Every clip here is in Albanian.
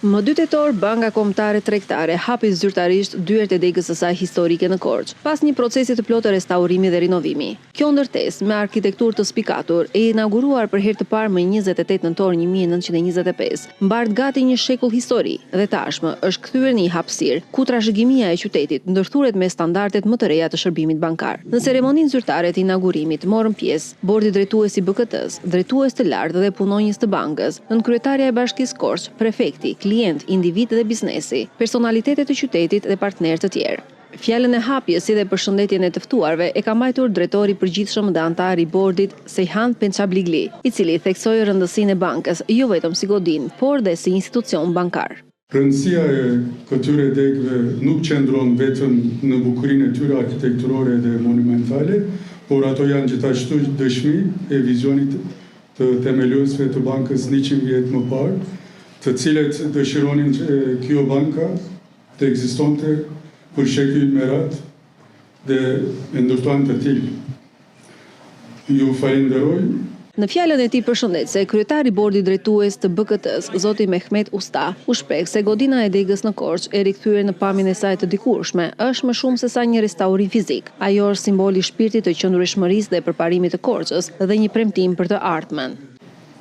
Më 2 tetor, Banka Kombëtare Tregtare hapi zyrtarisht dyert e degës së saj historike në Korçë, pas një procesi të plotë restaurimi dhe rinovimi. Kjo ndërtesë me arkitekturë të spikatur e inauguruar për herë të parë më 28 nëntor 1925, mbart gati një shekull histori dhe tashmë është kthyer në një hapësirë ku trashëgimia e qytetit ndërthuret me standardet më të reja të shërbimit bankar. Në ceremoninë zyrtare të inaugurimit morën pjesë bordi drejtues i BKT-s, drejtues të lartë dhe punonjës të bankës, nënkryetaria e Bashkisë Korçë, prefekti, klient, individ dhe biznesi, personalitetet e qytetit dhe partnerë të tjerë. Fjalën e hapjes si dhe përshëndetjen e të ftuarve e ka mbajtur drejtori i përgjithshëm dhe antar i bordit Sejhan Pençabligli, i cili theksoi rëndësinë e bankës jo vetëm si godin, por dhe si institucion bankar. Rëndësia e këtyre degëve nuk qëndron vetëm në bukurinë e tyre arkitekturore dhe monumentale, por ato janë gjithashtu dëshmi e vizionit të themeluesve të bankës 100 vjet më parë, të cilët dëshironin që kjo banka të ekzistonte për shekuj me radhë dhe e ndërtuan të tillë. Ju falenderoj. Në fjalën e tij përshëndetëse, kryetari i bordit drejtues të BKT-s, zoti Mehmet Usta, u shpreh se godina e degës në Korçë e rikthyer në pamjen e saj të dikurshme është më shumë se sa një restaurim fizik. Ajo është simboli i shpirtit të qëndrueshmërisë dhe përparimit të Korçës dhe një premtim për të ardhmen.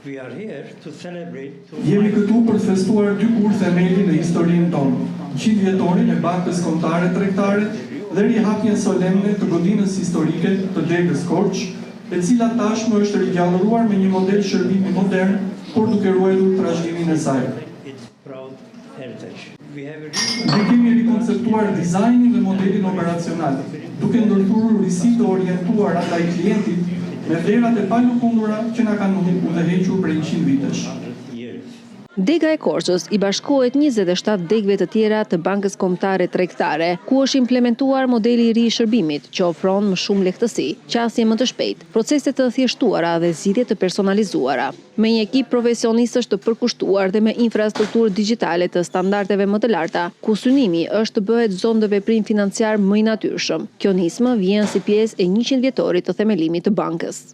Jemi këtu për të festuar 2 kur themeli në historinë tonë, 100 vjetorin e Bankës Kombëtare Tregtare dhe rihapjen solemne të godinës historike të degës Korçë, e cila tashmë është rigjallëruar me një model shërbimi modern, por duke ruajtur trashëgiminë e saj. Ne kemi rikonceptuar dizajnin dhe modelin operacional, duke ndërthurur risi të orientuara ndaj klientit me vlerat e palëkundura që na kanë udhëhequr prej 100 vitesh. Dega e Korçës i bashkohet 27 degëve të tjera të Bankës Kombëtare Tregtare, ku është implementuar modeli i ri i shërbimit, që ofron më shumë lehtësi, qasje më të shpejtë, procese të thjeshtuara dhe zgjidhje të personalizuara. Me një ekip profesionistësh të përkushtuar dhe me infrastrukturë digjitale të standardeve më të larta, ku synimi është të bëhet zonë të veprim financiar më i natyrshëm. Kjo nismë vjen si pjesë e 100 vjetorit të themelimit të bankës.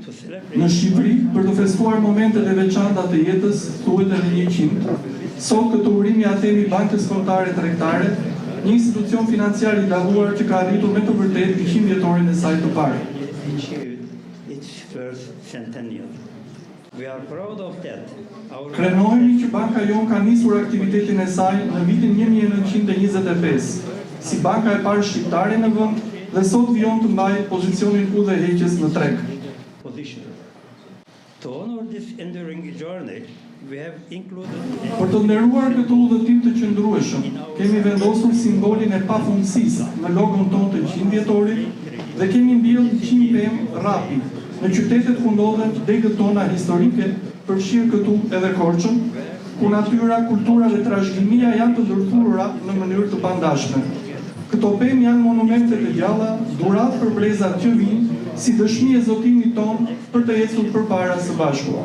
Në Shqipëri, për të festuar momentet e veçanta të jetës, thuhet edhe 100. Sot këtë urim ja themi Bankës Kombëtare Tregtare, një institucion financiar i dalluar që ka arritur me të vërtetë 100 vjetorin e saj të parë. Krenohemi që banka jon ka nisur aktivitetin e saj në vitin 1925, si banka e parë shqiptare në vend dhe sot vijon të mbajë pozicionin udhëheqës në treg. Për të nderuar këtë udhëtim të qëndrueshëm, kemi vendosur simbolin e pafundësisë në logon tonë të 100 vjetorit dhe kemi mbjellë 100 pemë rapi në qytetet ku ndodhen degët tona historike, përfshirë këtu edhe Korçën, ku natyra, kultura dhe trashëgimia janë të ndërthurura në mënyrë të pandashme. Këto pemë janë monumente të gjalla, dhuratë për brezat që vinë, si dëshmi e zotimit tonë për të ecur përpara së bashku.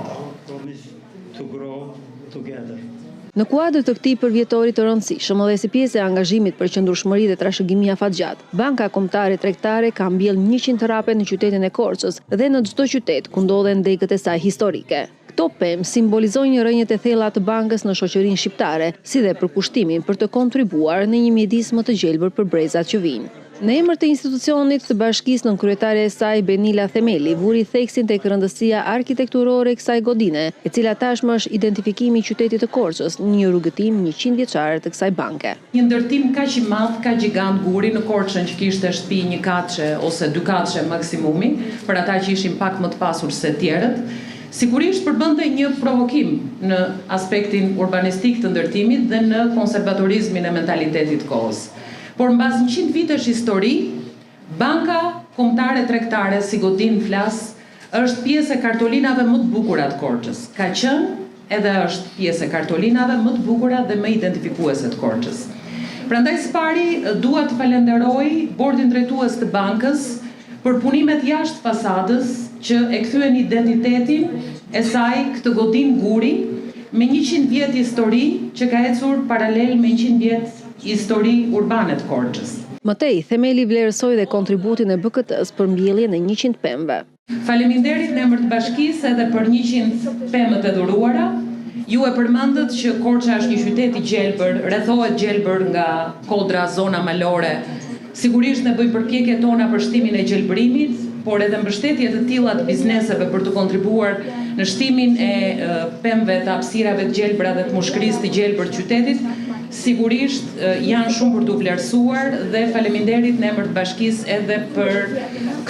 Në kuadër të këtij përvjetori të rëndësishëm dhe si pjesë e angazhimit për qëndrueshmëri dhe trashëgimi afatgjat, Banka Kombëtare Tregtare ka mbjellë 100 rape në qytetin e Korçës dhe në çdo qytet ku ndodhen degët e saj historike. Këto pemë simbolizojnë rrënjët e thella të bankës në shoqërinë shqiptare, si dhe përkushtimin për të kontribuar në një mjedis më të gjelbër për brezat që vijnë. Në emër të institucionit të bashkisë nënkryetaria e saj Benila Themeli vuri theksin tek rëndësia arkitekturore e kësaj godine, e cila tashmë është identifikimi i qytetit të Korçës në një rrugëtim 100 vjeçar të kësaj banke. Një ndërtim kaq i madh, kaq gjigant guri në Korçën që kishte shtëpi 1 katëshe ose 2 katëshe maksimumi, për ata që ishin pak më të pasur se tjerët, sigurisht përbënte një provokim në aspektin urbanistik të ndërtimit dhe në konservatorizmin e mentalitetit të kohës. Por mbas 100 vitesh histori, Banka Kombëtare Tregtare, si godin flas, është pjesë e kartolinave më të bukura të Korçës. Ka qenë edhe është pjesë e kartolinave më të bukura dhe më identifikuese të Korçës. Prandaj së pari dua të falenderoj bordin drejtues të bankës për punimet jashtë fasadës që e kthyen identitetin e saj këtë godin guri me 100 vjet histori që ka ecur paralel me 100 vjet histori urbane të Korçës. Mëtej, Themeli vlerësoi dhe kontributin e BKT-s për mbjelljen e 100 pemëve. Faleminderit në emër të bashkisë edhe për 100 pemët e dhuruara. Ju e përmendët që Korça është një qytet i gjelbër, rrethohet gjelbër nga kodra, zona malore. Sigurisht ne bëjmë përpjekjet tona për shtimin e gjelbërimit, por edhe mbështetje të tilla të bizneseve për të kontribuar në shtimin e pemëve të hapësirave të gjelbra dhe të mushkërisë të gjelbër të qytetit, sigurisht janë shumë për t'u vlerësuar dhe faleminderit në emër të bashkisë edhe për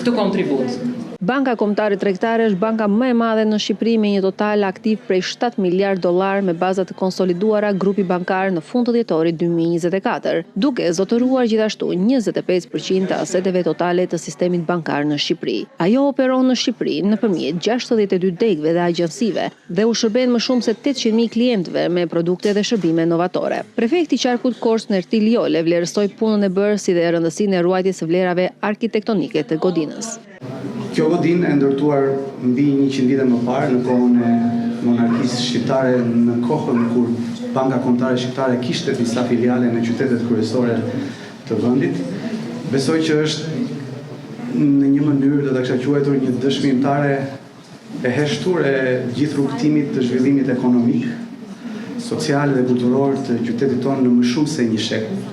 këtë kontribut. Banka Kombëtare Tregtare është banka më e madhe në Shqipëri me një total aktiv prej $7 miliard me baza të konsoliduara grupi bankar në fund të dhjetorit 2024, duke zotëruar gjithashtu 25% të aseteve totale të sistemit bankar në Shqipëri. Ajo operon në Shqipëri nëpërmjet 62 degëve dhe agjensive dhe u shërben më shumë se 800.000 klientëve me produkte dhe shërbime inovatore. Prefekti i Qarkut Korç Nertil Jole vlerësoi punën e bërë si dhe rëndësinë e ruajtjes së vlerave arkitektonike të godinës. Kjo godinë e ndërtuar mbi 100 vite më parë në kohën e monarkisë shqiptare, në kohën kur Banka Kombëtare Shqiptare kishte disa filiale në qytetet kryesore të vendit. Besoj që është në një mënyrë do ta kisha quajtur një dëshmimtare e heshtur e gjithë rrugtimit të zhvillimit ekonomik, social dhe kulturor të qytetit tonë në më shumë se një shekull.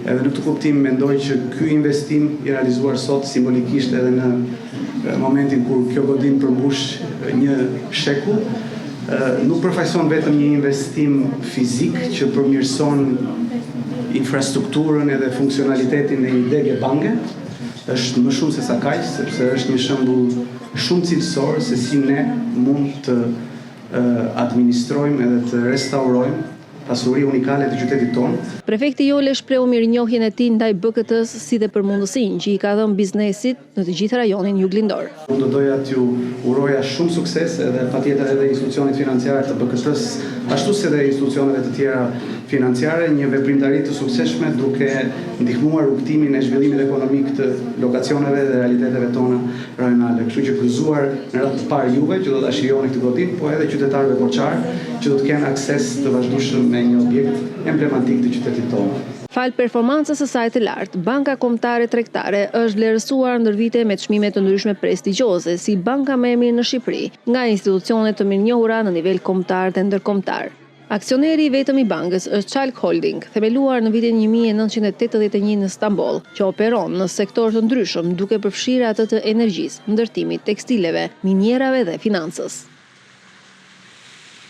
Edhe në këtë kuptim mendoj që ky investim i realizuar sot simbolikisht edhe në momentin kur kjo godinë përmbush një shekull, nuk përfaqëson vetëm një investim fizik që përmirëson infrastrukturën edhe funksionalitetin e një degë banke, është më shumë se sa kaq, sepse është një shembull shumë cilësor se si ne mund të administrojmë edhe të restaurojmë pasuri unikale të qytetit tonë. Prefekti Jole shpreu mirënjohjen e tij ndaj BKT-s si dhe për mundësinë që i ka dhënë biznesit në të gjithë rajonin juglindor. Unë do doja t'ju uroja shumë sukses edhe patjetër edhe institucionit financiare të BKT-s, ashtu si edhe institucioneve të tjera financiare, një veprimtari të suksesshme duke ndihmuar rrugtimin e zhvillimit ekonomik të lokacioneve dhe realiteteve tona rajonale. Kështu që gëzuar në radhë të parë juve që do ta shijoni këtë godinë, po edhe qytetarëve korçar që do të kenë akses të vazhdueshëm me një objekt emblematik të qytetit tonë. Fal performancës së saj të lartë, Banka Kombëtare Tregtare është vlerësuar ndër vite me çmime të ndryshme prestigjioze si banka më e mirë në Shqipëri nga institucione të mirënjohura në nivel kombëtar dhe ndërkombëtar. Aksioneri i vetëm i bankës është Çalk Holding, themeluar në vitin 1981 në Stamboll, që operon në sektor të ndryshëm duke përfshirë atë të energjisë, ndërtimit, tekstileve, minierave dhe financës.